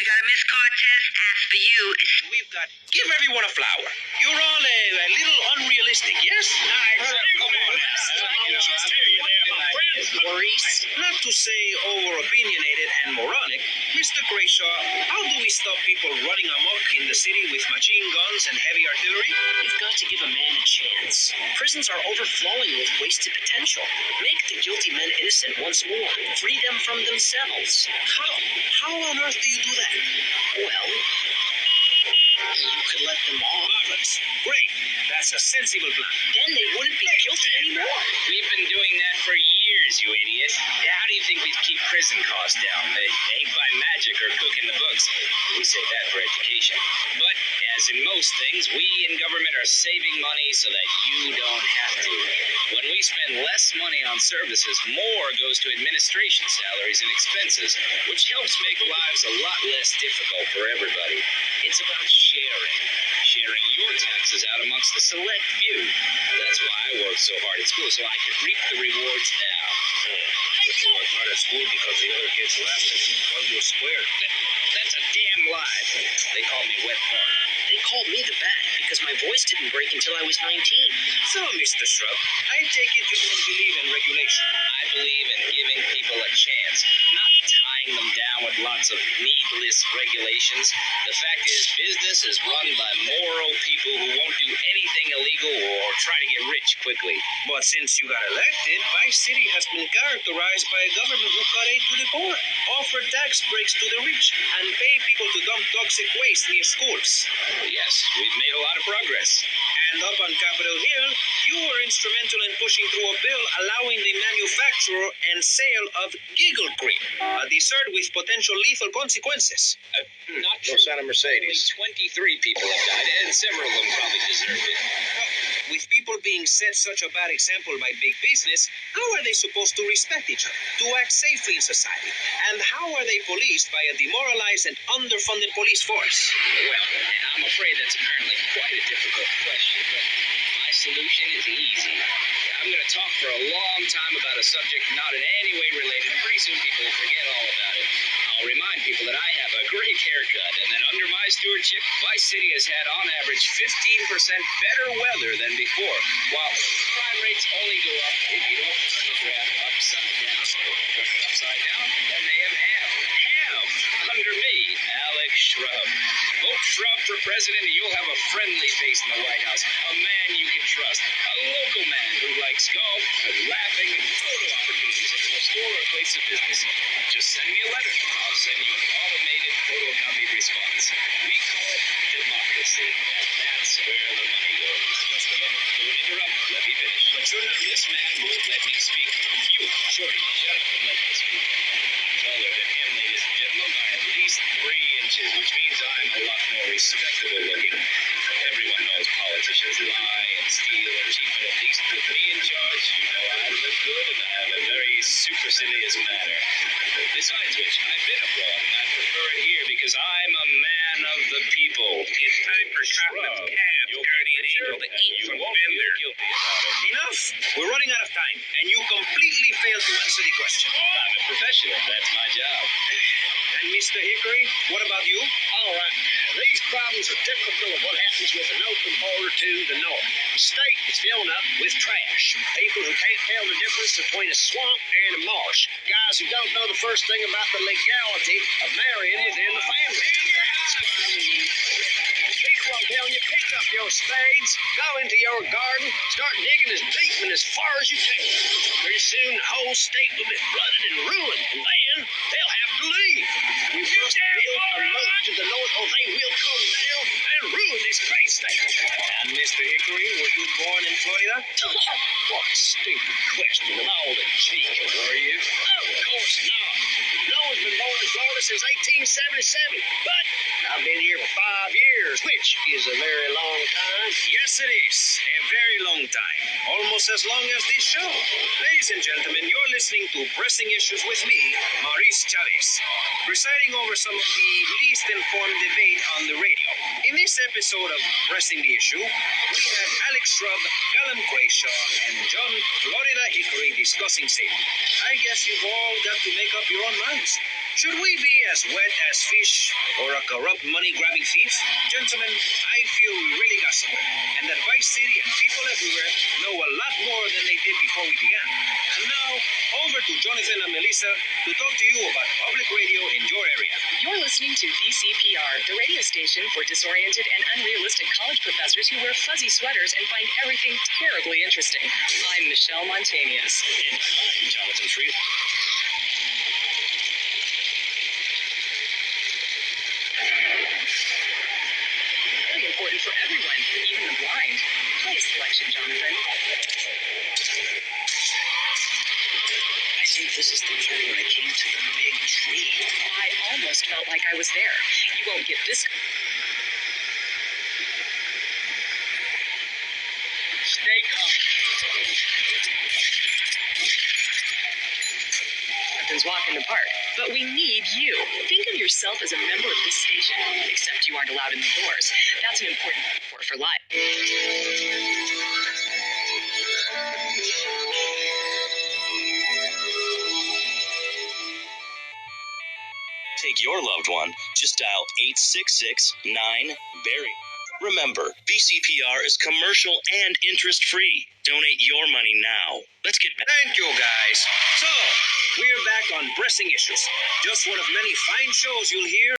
We got a missed call test. Ask for you. We've got... Give everyone a flower. You're all a little unrealistic, yes? Come on. Just hear you there, my friend. Maurice. Not to say over-opinionated and moronic, Mr. Grayshaw, how do we stop people running amok in the city with machine guns and heavy artillery? You've got to give a man a chance. Prisons are overflowing with wasted potential. Make the guilty men innocent once more. Free them from themselves. How on earth do you do that? Well, you could let them off. Marvelous. Great. That's a sensible plan. Then they wouldn't be guilty anymore. We've been doing that for years, you idiot. How do you think we'd keep prison costs down? They ain't by magic or cooking the books. We say that for education. But, as in most things, we in government are saving money so that you don't have to. When we spend less money on services, more goes to administration salaries and expenses, which helps make lives a lot less difficult for everybody. It's about sharing. Sharing your taxes out amongst the select few. That's why I worked so hard at school, so I could reap the rewards now. You worked hard at school because the other kids laughed at you and called you a square. That's a damn lie. They call me Wet Fart. They called me the Bat because my voice didn't break until I was 19. So, Mr. Shrub, I take it you don't believe in regulation. I believe in giving people a chance, not tying them down with lots of needless regulations. The fact is, business is run by moral people who won't do anything illegal or try to get rich quickly. But since you got elected, Vice City has been characterized by a government who cut aid to the poor, offer tax breaks to the rich, and pay people to dump toxic waste near schools. Yes, we've made a lot of progress. And up on Capitol Hill, you were instrumental in pushing through a bill allowing the manufacture and sale of Giggle Cream, a dessert with potential lethal consequences. Not true. Santa Mercedes. Only 23 people have died, and several of them probably deserved it. With people being set such a bad example by big business, how are they supposed to respect each other, to act safely in society? And how are they policed by a demoralized and underfunded police force? Well, I'm afraid that's apparently quite a difficult question, but my solution is easy. I'm going to talk for a long time about a subject not in any way related, and pretty soon people will forget all about it. I'll remind people that I have a great haircut, and that under my stewardship, Vice City has had on average 15% better weather than before, while crime rates only go up if you don't turn the graph upside down. Turn it upside down, and they have halved under me, Alex Shrub. Vote Shrub for president, and you'll have a friendly face in the White House, a man you can trust, a local man who likes golf and laughing and photo opportunities at your store or place of business. Just send me a letter. I'll send you an automated photocopied response. We call it democracy, and that's where the money goes. Just a moment. Don't interrupt. Let me finish. But this man won't let me speak. You, Shorty, shut up and let me speak. I'm taller than him, ladies and gentlemen, by at least 3 inches, which means I'm a lot more respectable looking. Everyone knows politicians lie and steal and cheat, but at least with me in charge, you know I look good and I have a very supercilious manner. Besides which, I've been abroad and I prefer it here because I'm a man of the people. It's time for Scotland's cab, guardian angel, to eat from Bender. Guilty about it. Enough! We're running out of time, and you completely failed to answer the question. I'm a professional. That's my job. And Mr. Hickory, what about you? All right. These problems are typical of what happens with an open border to the north. The state is filling up with trash. People who can't tell the difference between a swamp and a marsh. Guys who don't know the first thing about the legality of marrying within the family. People, I'm telling you, pick up your spades, go into your garden, start digging as deep and as far as you can. Pretty soon the whole state will be flooded and ruined, and then they'll have to leave. We must build a moat to the north, or they will come down and ruin this great state. And Mr. Hickory, were you born in Florida? What a stupid question of all the cheek. Were you? Of course not. No one's been born in Florida since 1877, but I've been here for 5 years, which is a very long time. Yes, it is. A very long time. Almost as long as this show. Ladies and gentlemen, you're listening to Pressing Issues with me, Maurice Chavez, presiding over some of the least informed debate on the radio. In this episode of Pressing the Issue, we have Alex Shrub, Callum Grayshaw, and John Florida Hickory discussing safety. I guess you've all got to make up your own minds. Should we be as wet as fish or a corrupt money-grabbing thief? Gentlemen, I feel we really got somewhere, and that Vice City and people everywhere know a lot more than they did before we began. And now, over to Jonathan and Melissa to talk to you about public radio in your area. You're listening to VCPR, the radio station for disoriented and unrealistic college professors who wear fuzzy sweaters and find everything terribly interesting. I'm Michelle Montanius. And I'm Jonathan Freeland. Very important for everyone, even the blind. Play a selection, Jonathan. I think this is the part where I came to the big tree. I almost felt like I was there. You won't get this. Stay calm. Jonathan's walk in the park. But we need you. Think of yourself as a member of this station, except you aren't allowed in the doors. That's an important part for life. Take your loved one, just dial 866-9-BERRY. Remember, VCPR is commercial and interest-free. Donate your money now. Let's get back. Thank you, guys. So, we're back on Pressing Issues. Just one of many fine shows you'll hear